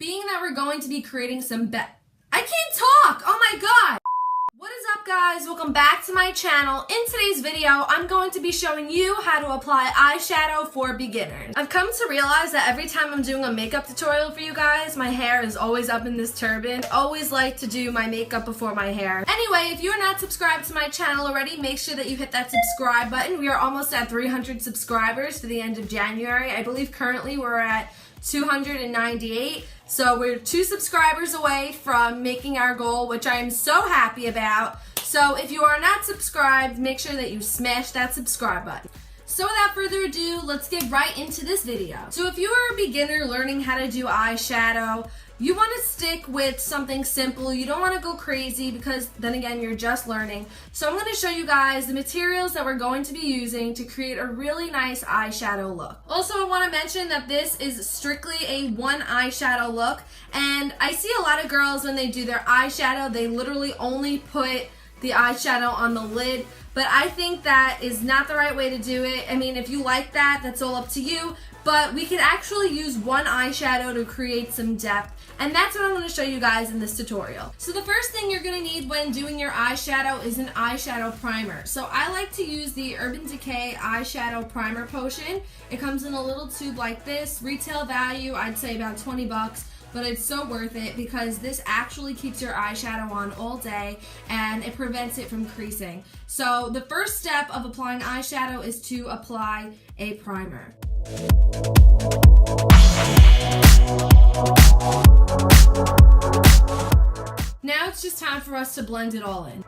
being that we're going to be creating some I can't talk! Oh my god! What is up, guys? Welcome back to my channel. In today's video, I'm going to be showing you how to apply eyeshadow for beginners. I've come to realize that every time I'm doing a makeup tutorial for you guys, my hair is always up in this turban. I always like to do my makeup before my hair. Anyway, if you're not subscribed to my channel already, make sure that you hit that subscribe button. We are almost at 300 subscribers for the end of January. I believe currently we're at 298. So we're 2 subscribers away from making our goal, which I am so happy about. So if you are not subscribed, make sure that you smash that subscribe button. So without further ado, let's get right into this video. So if you are a beginner learning how to do eyeshadow, you want to stick with something simple. You don't want to go crazy because then again, you're just learning. So I'm going to show you guys the materials that we're going to be using to create a really nice eyeshadow look. Also, I want to mention that this is strictly a one eyeshadow look. And I see a lot of girls when they do their eyeshadow, they literally only put the eyeshadow on the lid. But I think that is not the right way to do it. I mean, if you like that, that's all up to you. But we could actually use one eyeshadow to create some depth, and that's what I'm going to show you guys in this tutorial. So the first thing you're going to need when doing your eyeshadow is an eyeshadow primer. So I like to use the Urban Decay eyeshadow primer potion. It comes in a little tube like this. Retail value, I'd say about 20 bucks. But it's so worth it because this actually keeps your eyeshadow on all day and it prevents it from creasing. So the first step of applying eyeshadow is to apply a primer. Now it's just time for us to blend it all in.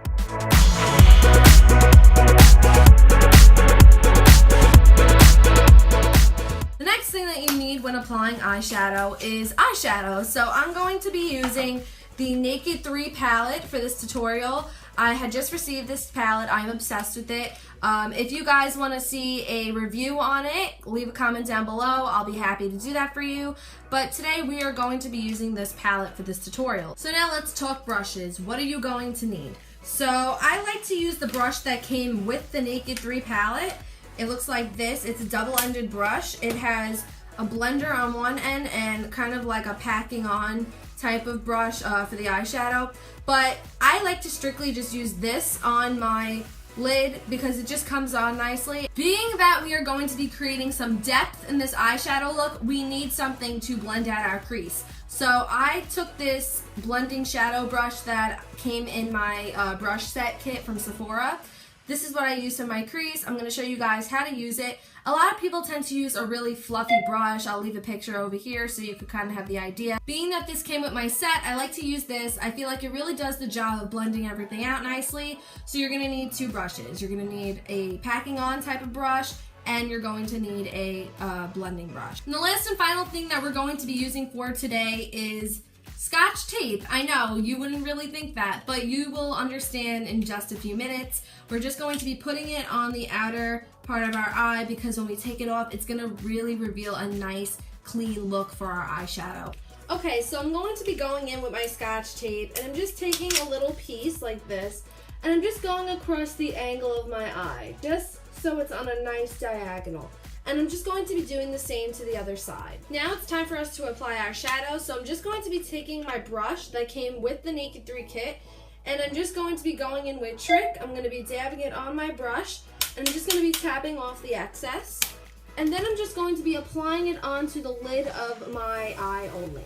The next thing that you need when applying eyeshadow is eyeshadow. So I'm going to be using the Naked 3 palette for this tutorial. I had just received this palette. I'm obsessed with it. If you guys want to see a review on it, leave a comment down below. I'll be happy to do that for you. But today we are going to be using this palette for this tutorial. So now let's talk brushes. What are you going to need? So I like to use the brush that came with the Naked 3 palette. It looks like this. It's a double-ended brush. It has a blender on one end and kind of like a packing on type of brush for the eyeshadow. But I like to strictly just use this on my lid because it just comes on nicely. Being that we are going to be creating some depth in this eyeshadow look, we need something to blend out our crease. So I took this blending shadow brush that came in my brush set kit from Sephora. This is what I use for my crease. I'm going to show you guys how to use it. A lot of people tend to use a really fluffy brush. I'll leave a picture over here so you can kind of have the idea. Being that this came with my set, I like to use this. I feel like it really does the job of blending everything out nicely. So you're going to need 2 brushes. You're going to need a packing on type of brush, and you're going to need a blending brush. And the last and final thing that we're going to be using for today is Scotch tape. I know, you wouldn't really think that, but you will understand in just a few minutes. We're just going to be putting it on the outer part of our eye because when we take it off, it's gonna really reveal a nice, clean look for our eyeshadow. Okay, so I'm going to be going in with my Scotch tape, and I'm just taking a little piece like this, and I'm just going across the angle of my eye, just so it's on a nice diagonal. And I'm just going to be doing the same to the other side. Now it's time for us to apply our shadow. So I'm just going to be taking my brush that came with the Naked 3 kit, and I'm just going to be going in with Trick. I'm going to be dabbing it on my brush, and I'm just going to be tapping off the excess. And then I'm just going to be applying it onto the lid of my eye only.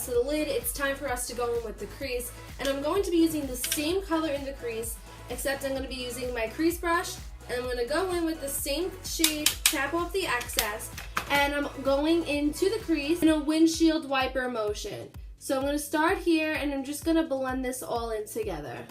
To the lid, it's time for us to go in with the crease, and I'm going to be using the same color in the crease, except I'm going to be using my crease brush, and I'm going to go in with the same shade, tap off the excess, and I'm going into the crease in a windshield wiper motion. So I'm going to start here, and I'm just going to blend this all in together.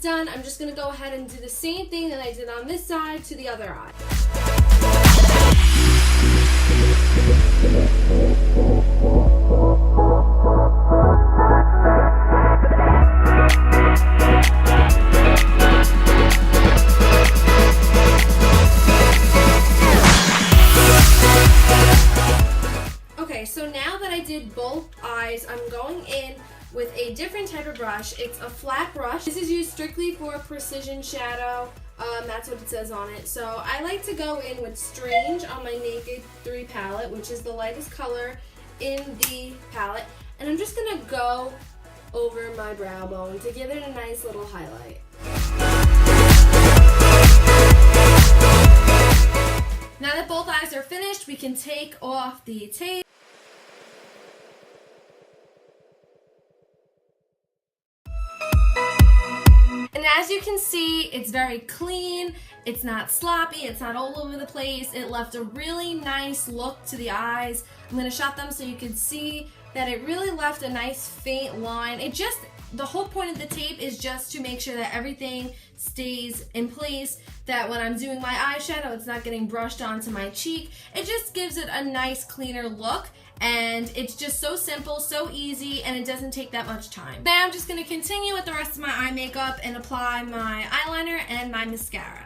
Done, I'm just going to go ahead and do the same thing that I did on this side to the other eye. did both eyes, I'm going in with a different type of brush. It's a flat brush. This is used strictly for precision shadow. That's what it says on it. So I like to go in with Strange on my Naked 3 palette, which is the lightest color in the palette. And I'm just gonna go over my brow bone to give it a nice little highlight. Now that both eyes are finished, we can take off the tape. And as you can see, it's very clean, it's not sloppy, it's not all over the place. It left a really nice look to the eyes. I'm going to shot them so you can see that it really left a nice faint line. The whole point of the tape is just to make sure that everything stays in place, that when I'm doing my eyeshadow, it's not getting brushed onto my cheek. It just gives it a nice, cleaner look. And it's just so simple, so easy, and it doesn't take that much time. Now I'm just going to continue with the rest of my eye makeup and apply my eyeliner and my mascara.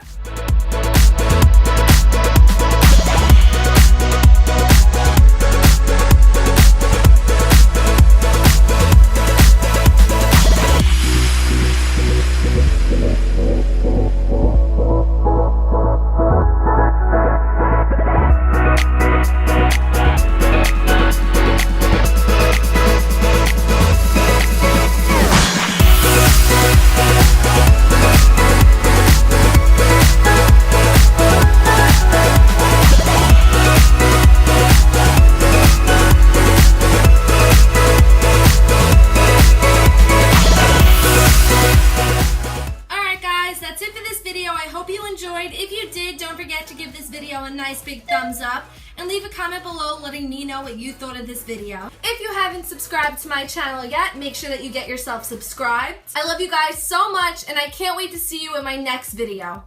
If you did, don't forget to give this video a nice big thumbs up and leave a comment below letting me know what you thought of this video. If you haven't subscribed to my channel yet, make sure that you get yourself subscribed. I love you guys so much and I can't wait to see you in my next video.